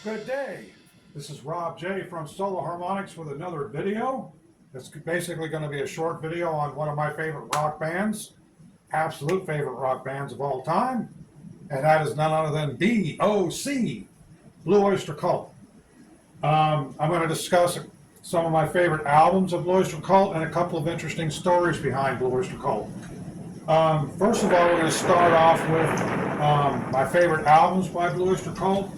Good day. This is Rob J from Solo Harmonics with another video. It's basically going to be a short video on one of my favorite rock bands, absolute favorite rock bands of all time, and that is none other than BOC, Blue Oyster Cult. I'm going to discuss some of my favorite albums of Blue Oyster Cult and a couple of interesting stories behind Blue Oyster Cult. First of all, we're going to start off with my favorite albums by Blue Oyster Cult.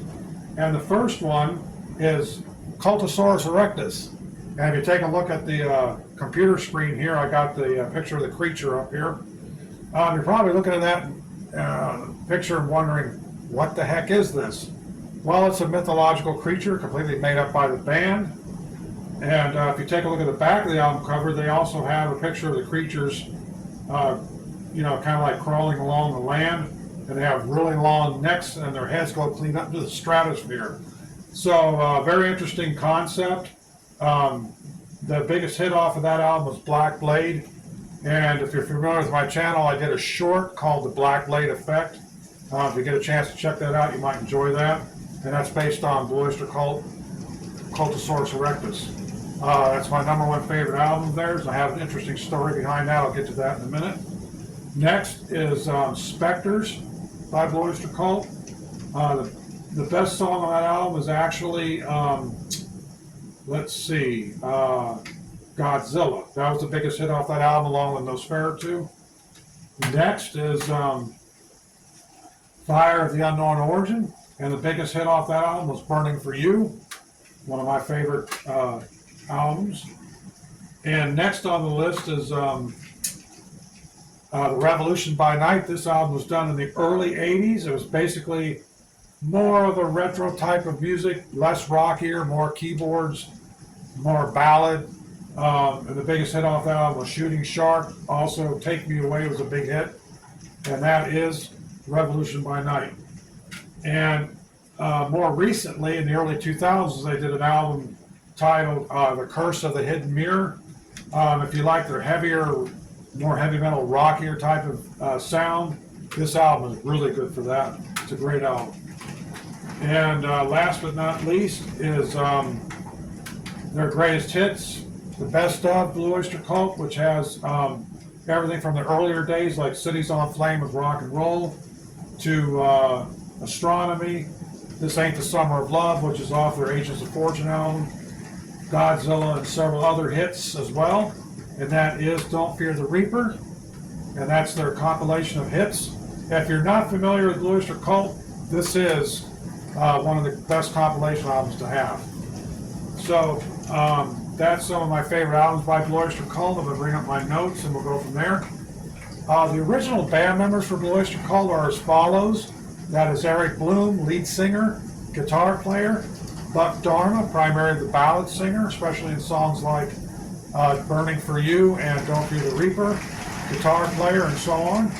And the first one is Cultosaurus erectus. And if you take a look at the computer screen here, I got the picture of the creature up here. You're probably looking at that picture and wondering, what the heck is this? Well, it's a mythological creature completely made up by the band. And if you take a look at the back of the album cover, they also have a picture of the creatures, kind of like crawling along the land. And they have really long necks, and their heads go clean up to the stratosphere. So, very interesting concept. The biggest hit off of that album was Black Blade. And if you're familiar with my channel, I did a short called The Black Blade Effect. If you get a chance to check that out, you might enjoy that. And that's based on Blue Oyster Cult, Cultosaurus erectus. That's my #1 favorite album of theirs. I have an interesting story behind that. I'll get to that in a minute. Next is Spectres by Blue Oyster Cult. The best song on that album is actually, Godzilla. That was the biggest hit off that album, along with Nosferatu. Next is Fire of the Unknown Origin, and the biggest hit off that album was Burning for You, one of my favorite albums. And next on the list is The Revolution by Night. This album was done in the early 80s. It was basically more of a retro type of music, less rockier, more keyboards, more ballad. And the biggest hit off that album was Shooting Sharp. Also, Take Me Away was a big hit. And that is Revolution by Night. And more recently, in the early 2000s, they did an album titled The Curse of the Hidden Mirror. If you like their heavier, more heavy metal, rockier type of sound, this album is really good for that. It's a great album. And last but not least is their greatest hits, the best of Blue Oyster Cult, which has everything from the earlier days like Cities on Flame with rock and roll to Astronomy, This Ain't the Summer of Love, which is off their Agents of Fortune album, Godzilla, and several other hits as well. And that is Don't Fear the Reaper, and that's their compilation of hits. If you're not familiar with Blue Oyster Cult, this is one of the best compilation albums to have. So that's some of my favorite albums by Blue Oyster Cult. I'm going to bring up my notes and we'll go from there. The original band members for Blue Oyster Cult are as follows. That is Eric Bloom, lead singer, guitar player; Buck Dharma, primarily the ballad singer, especially in songs like Burning for You and Don't Fear the Reaper, guitar player, and so on.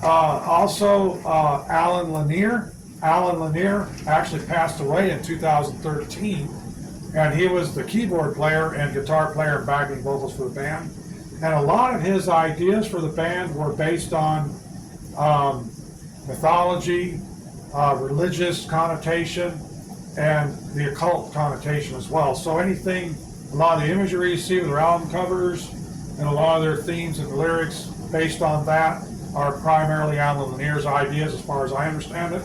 Also, Alan Lanier. Alan Lanier actually passed away in 2013, and he was the keyboard player and guitar player and backing vocals for the band. And a lot of his ideas for the band were based on mythology, religious connotation, and the occult connotation as well. So anything, a lot of the imagery you see with their album covers and a lot of their themes and lyrics based on that are primarily Alan Lanier's ideas, as far as I understand it.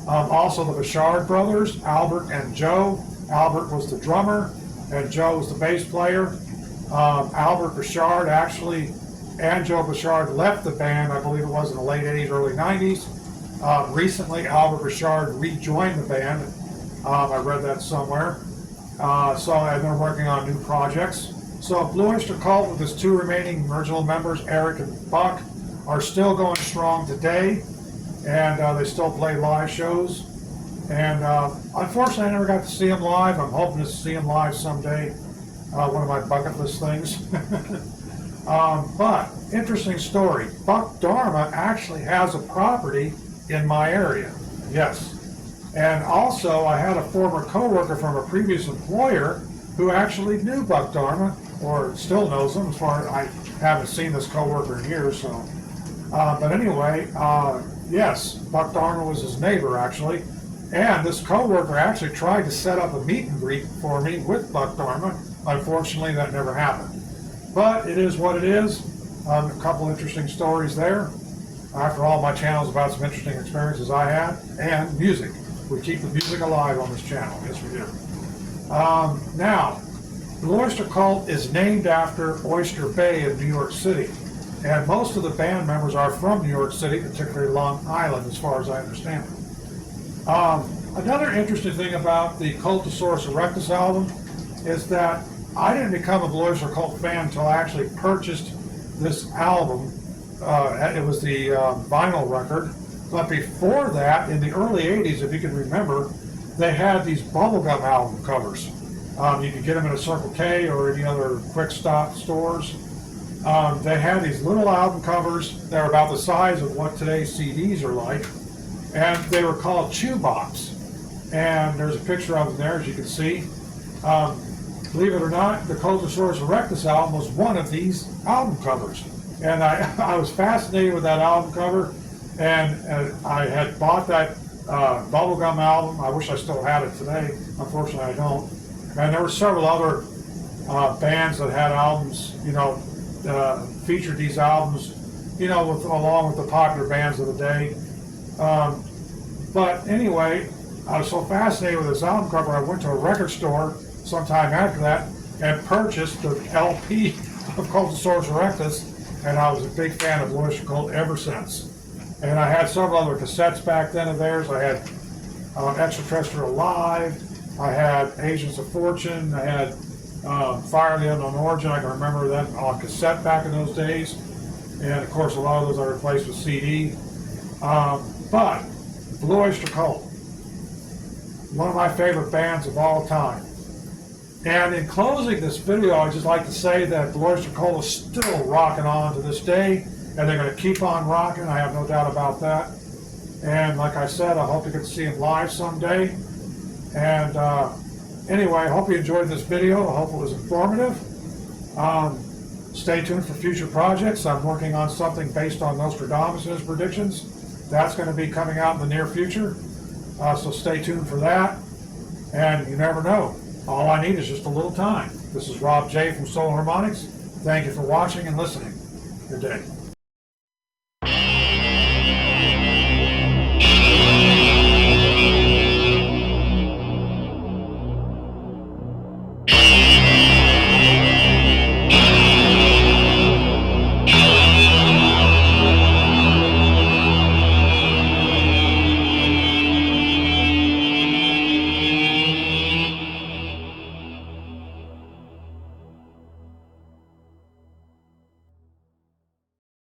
Also the Bouchard brothers, Albert and Joe. Albert was the drummer and Joe was the bass player. Albert Bouchard actually and Joe Bouchard left the band, I believe it was in the late 80s, early 90s. Recently, Albert Bouchard rejoined the band. I read that somewhere. And they're working on new projects. So Blue Oyster Cult, with its two remaining original members, Eric and Buck, are still going strong today, and they still play live shows. And unfortunately, I never got to see them live. I'm hoping to see them live someday. One of my bucket list things. But interesting story. Buck Dharma actually has a property in my area. Yes. And also, I had a former coworker from a previous employer who actually knew Buck Dharma, or still knows him, as far as I haven't seen this coworker in years. But anyway, yes, Buck Dharma was his neighbor, actually. And this coworker actually tried to set up a meet and greet for me with Buck Dharma. Unfortunately, that never happened. But it is what it is. A couple interesting stories there. After all, my channel is about some interesting experiences I had, and music. We keep the music alive on this channel. Yes, we do. Now, the Oyster Cult is named after Oyster Bay in New York City. And most of the band members are from New York City, particularly Long Island, as far as I understand it. Another interesting thing about the Cultosaurus Erectus album is that I didn't become a Oyster Cult fan until I actually purchased this album. It was the vinyl record. But before that, in the early 80s, if you can remember, they had these bubblegum album covers. You could get them at a Circle K or any other quick stop stores. They had these little album covers that were about the size of what today's CDs are like, and they were called chew box. And there's a picture of them there, as you can see. Believe it or not, the Cultosaurus Erectus album was one of these album covers. And I was fascinated with that album cover, and I had bought that bubblegum album. I wish I still had it today. Unfortunately, I don't. And there were several other bands that had albums, featured these albums, along with the popular bands of the day. But anyway, I was so fascinated with this album cover, I went to a record store sometime after that and purchased the LP of Cultosaurus Erectus, and I was a big fan of Oyster Cult ever since. And I had several other cassettes back then of theirs. I had Extraterrestrial Live, I had Agents of Fortune, I had Fire of the Unknown Origin. I can remember that on cassette back in those days. And of course, a lot of those I replaced with CD. But Blue Oyster Cult, one of my favorite bands of all time. And in closing this video, I'd just like to say that Blue Oyster Cult is still rocking on to this day, and they're going to keep on rocking. I have no doubt about that. And like I said, I hope to get to see them live someday. And anyway, I hope you enjoyed this video. I hope it was informative. Stay tuned for future projects. I'm working on something based on Nostradamus and his predictions. That's going to be coming out in the near future. So stay tuned for that. And you never know. All I need is just a little time. This is Rob J. from Soul Harmonics. Thank you for watching and listening. Good day.